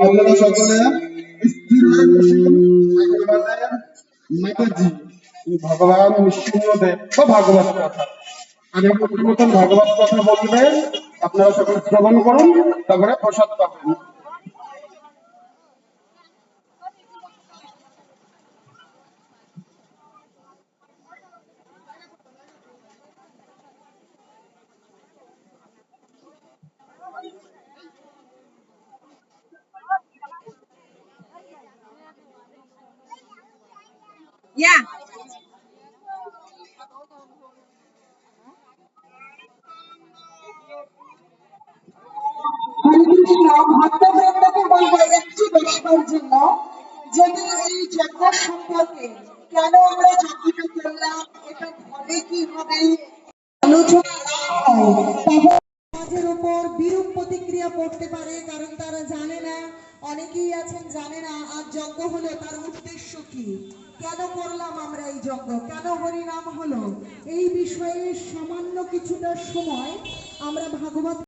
আপনারা সকলে স্থির হয়ে বসুন। মাতাজি ভগবান নৃসিংহদেব ভাগবত কথা আমি নতুন ভাগবত কথা বলবেন, আপনারা সকলে শ্রবণ করুন, তারপরে প্রসাদ পাবেন। Yeah. ভক্তবৃন্দকে বলবো একটু বসবার জন্য, যদি এই যজ্ঞ সম্পর্কে কেন আমরা যজ্ঞটা করলাম, এটা হবে কি হবে আলোচনা না হয়, তাহলে সমাজের উপর বিরূপ প্রতিক্রিয়া পড়তে পারে। কারণ তারা জানে না, অনেকেই আছেন জানে না আজ যজ্ঞ হলো তার উদ্দেশ্য কি, কেন করলাম আমরা এই যজ্ঞ, কেন হরিনাম হলো। এই বিষয়ে সামান্য কিছুটা সময় আমরা ভাগবত